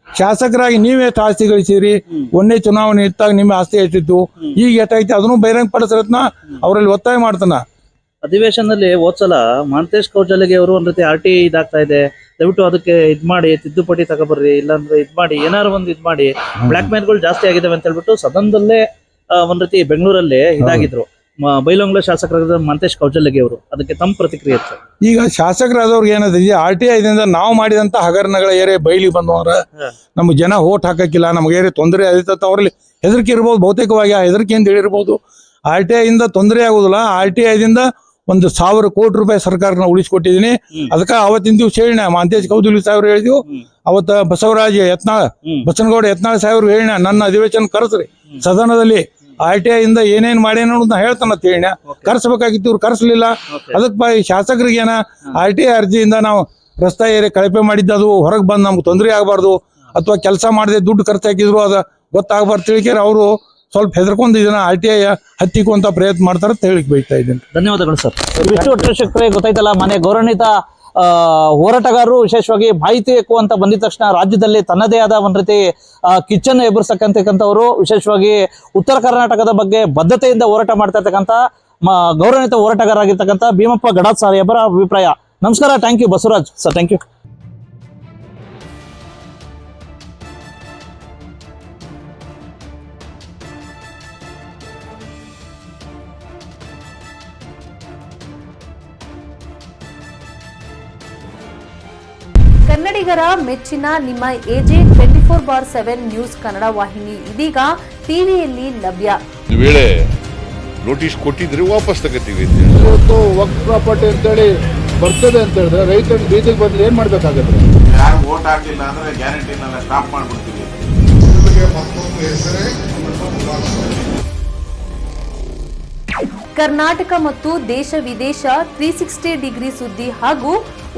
ಶಾಸಕರಾಗಿ ನೀವೆಷ್ಟು ಆಸ್ತಿ ಗಳಿಸಿದ್ರಿ, ಒಂದೇ ಚುನಾವಣೆ ಇತ್ತಾಗ ನಿಮ್ಮ ಆಸ್ತಿ ಎಷ್ಟಿತ್ತು, ಈಗ ಎಷ್ಟೈತಿ ಅದನ್ನು ಬಹಿರಂಗ ಪಡಿಸ್ರತ್ನ ಅವರಲ್ಲಿ ಒತ್ತಾಯ ಮಾಡ್ತಾನ. ಅಧಿವೇಶನದಲ್ಲಿ ಹೋದ್ಸಲ ಮಹಂತೇಶ್ ಕೌಜಲಗಿ ಅವರು ಒಂದ್ ರೀತಿ RT ಇದಾಗ್ತಾ ಇದೆ, ದಯವಿಟ್ಟು ಅದಕ್ಕೆ ಇದ್ ಮಾಡಿ ತಿದ್ದುಪಡಿ ತಗೊಬರ್ರಿ, ಇಲ್ಲಾಂದ್ರೆ ಇದ್ ಮಾಡಿ ಏನಾರು ಒಂದು ಇದ್ ಮಾಡಿ, ಬ್ಲಾಕ್ ಮೇಲ್ಗಳು ಜಾಸ್ತಿ ಆಗಿದಾವೆ ಅಂತ ಹೇಳ್ಬಿಟ್ಟು ಸದನದಲ್ಲೇ ಒಂದ್ ರೀತಿ ಬೆಂಗಳೂರಲ್ಲಿ ಇದಾಗಿದ್ರು ಬೈಲಹೊಂಗಲ ಶಾಸಕರಾದ ಮಹಂತೇಶ್ ಕೌಜಲಗಿ ಅವರು. ಅದಕ್ಕೆ ತಮ್ಮ ಪ್ರತಿಕ್ರಿಯೆ ಸರ್? ಈಗ ಶಾಸಕರಾದವ್ರಿಗೆ ಏನದ RTI ದಿಂದ ನಾವು ಮಾಡಿದಂತ ಹಗರಣಗಳ ಏರಿಯಾ ಬೈಲಿಗೆ ಬಂದವರ ನಮ್ಗೆ ಜನ ಓಟ್ ಹಾಕಕ್ಕಿಲ್ಲ, ನಮ್ಗೆ ಏರಿಯಾ ತೊಂದರೆ ಆದಿತ್ತ ಅವರಲ್ಲಿ ಹೆದರಿಕೆ ಇರ್ಬೋದು, ಬಹುತೇಕವಾಗಿ ಆ ಹೆದರಿಕೆಯಿಂದ ಹೇಳಿರ್ಬೋದು. RTI ಇಂದ ತೊಂದರೆ ಆಗುದಿಲ್ಲ, RTI ದಿಂದ 1,000 ಕೋಟಿ ರೂಪಾಯಿ ಸರ್ಕಾರನ ಉಳಿಸ್ಕೊಟ್ಟಿದ್ದೀನಿ. ಅದಕ್ಕೆ ಅವತ್ತಿನ ದಿವಸ ಹೇಳಿನ ಮಹಂತೇಶ್ ಕೌಜಲಗಿ ಸಾಹೇಬ್ರು ಹೇಳಿದ್ವು, ಅವತ್ತ ಬಸವರಾಜ ಯತ್ನಾಳ್ ಬಸನಗೌಡ ಯತ್ನಾಳ್ ಸಾಹೇಬ್ರು ಹೇಳಿನ ನನ್ನ ಅಧಿವೇಶನ ಕರೆಸ್ರಿ ಸದನದಲ್ಲಿ, RTI ಇಂದ ಏನೇನ್ ಮಾಡ್ಯಾನ ಅನ್ನೋದನ್ನ ಹೇಳ್ತಾನಂತ ಹೇಳಿನ. ಕರ್ಸ್ಬೇಕಾಗಿತ್ತು, ಇವ್ರು ಕರ್ಸ್ಲಿಲ್ಲ. ಅದಕ್ಕೆ ಶಾಸಕರಿಗೇನ RTI ಅರ್ಜಿಯಿಂದ ನಾವು ರಸ್ತೆ ಏರಿಯಾ ಕಳಪೆ ಮಾಡಿದ್ದು ಅದು ಹೊರಗೆ ಬಂದು ನಮ್ಗೆ ತೊಂದರೆ ಆಗಬಾರ್ದು, ಅಥವಾ ಕೆಲಸ ಮಾಡದೆ ದುಡ್ಡು ಖರ್ಚಾಕಿದ್ರು ಅದು ಗೊತ್ತಾಗಬಾರ್ದು ತಿಳಿಕೆ ಅವರು ಸ್ವಲ್ಪ ಹೆದರ್ಕೊಂಡು ಇದನ್ನ RTI ಹತ್ತಿಕ್ಕುವಂತ ಪ್ರಯತ್ನ ಮಾಡ್ತಾರೆ ಅಂತ ಹೇಳಿಕ್ ಬಯಸ್ತಾ ಇದ್ದೀನಿ. ಧನ್ಯವಾದಗಳು ಸರ್. ವಿಷ್ಣು ವೀಕ್ಷಕರೇ, ಗೊತ್ತಾಯ್ತಲ್ಲ, ಮನೆ ಗೌರವಾನ್ವಿತ ಹೋರಾಟಗಾರರು ವಿಶೇಷವಾಗಿ ಮಾಹಿತಿ ಬೇಕು ಅಂತ ಬಂದಿದ ತಕ್ಷಣ ರಾಜ್ಯದಲ್ಲಿ ತನ್ನದೇ ಆದ ಒಂದ್ ರೀತಿ ಕಿಚ್ಚನ್ನು ಎಬ್ಬರಿಸಕ್ಕಂತಕ್ಕಂಥವ್ರು, ವಿಶೇಷವಾಗಿ ಉತ್ತರ ಕರ್ನಾಟಕದ ಬಗ್ಗೆ ಬದ್ಧತೆಯಿಂದ ಹೋರಾಟ ಮಾಡ್ತಾ ಇರ್ತಕ್ಕಂಥ ಗೌರವಾನ್ವಿತ ಹೋರಾಟಗಾರರಾಗಿರ್ತಕ್ಕಂಥ ಭೀಮಪ್ಪ ಗಡಾದ್ ಸರ್ ಅವರ ಅಭಿಪ್ರಾಯ. ನಮಸ್ಕಾರ, thank you Basavaraj sir, thank you. ಕನ್ನಡಿಗರ ಮೆಚ್ಚಿನ ನಿಮ್ಮ AJ 24/7 ನ್ಯೂಸ್ ಕನ್ನಡ ವಾಹಿನಿ ಇದೀಗ ಟಿವಿಯಲ್ಲಿ ಲಭ್ಯ. ಒಂದು ವೇಳೆ ನೋಟಿಸ್ ಕೊಟ್ಟಿದ್ರೆ ವಾಪಸ್ ತಗೋತೀವಿ. ಇವತ್ತು ವಕ್ಫ್ ಪ್ರಾಪರ್ಟಿ ಅಂತೇಳಿ ಬರ್ತದೆ ಅಂತ ಹೇಳಿದ್ರೆ ರೈತರು ಬೀದಿಗೆ ಬಂದ್ರೆ ಏನ್ ಮಾಡ್ಬೇಕಾಗತ್ತೆ? ಯಾರು ವೋಟ್ ಹಾಕಿಲ್ಲ ಅಂದ್ರೆ ಗ್ಯಾರಂಟಿನೆಲ್ಲ ಸ್ಟಾಪ್ ಮಾಡ್ಬಿಡ್ತೀವಿ. ಕರ್ನಾಟಕ ಮತ್ತು ದೇಶ ವಿದೇಶ 360 ಡಿಗ್ರಿ ಸುದ್ದಿ ಹಾಗೂ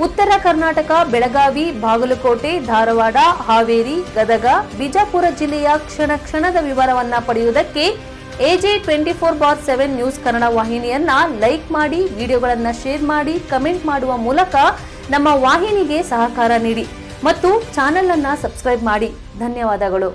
ಉತ್ತರ ಕರ್ನಾಟಕ, ಬೆಳಗಾವಿ, ಬಾಗಲಕೋಟೆ, ಧಾರವಾಡ, ಹಾವೇರಿ, ಗದಗ, ಬಿಜಾಪುರ ಜಿಲ್ಲೆಯ ಕ್ಷಣ ಕ್ಷಣದ ವಿವರವನ್ನ ಪಡೆಯುವುದಕ್ಕೆ AJ 24/7 ನ್ಯೂಸ್ ಕನ್ನಡ ವಾಹಿನಿಯನ್ನ ಲೈಕ್ ಮಾಡಿ, ವಿಡಿಯೋಗಳನ್ನ ಶೇರ್ ಮಾಡಿ, ಕಮೆಂಟ್ ಮಾಡುವ ಮೂಲಕ ನಮ್ಮ ವಾಹಿನಿಗೆ ಸಹಕಾರ ನೀಡಿ ಮತ್ತು ಚಾನೆಲ್ ಅನ್ನ ಸಬ್ಸ್ಕ್ರೈಬ್ ಮಾಡಿ. ಧನ್ಯವಾದಗಳು.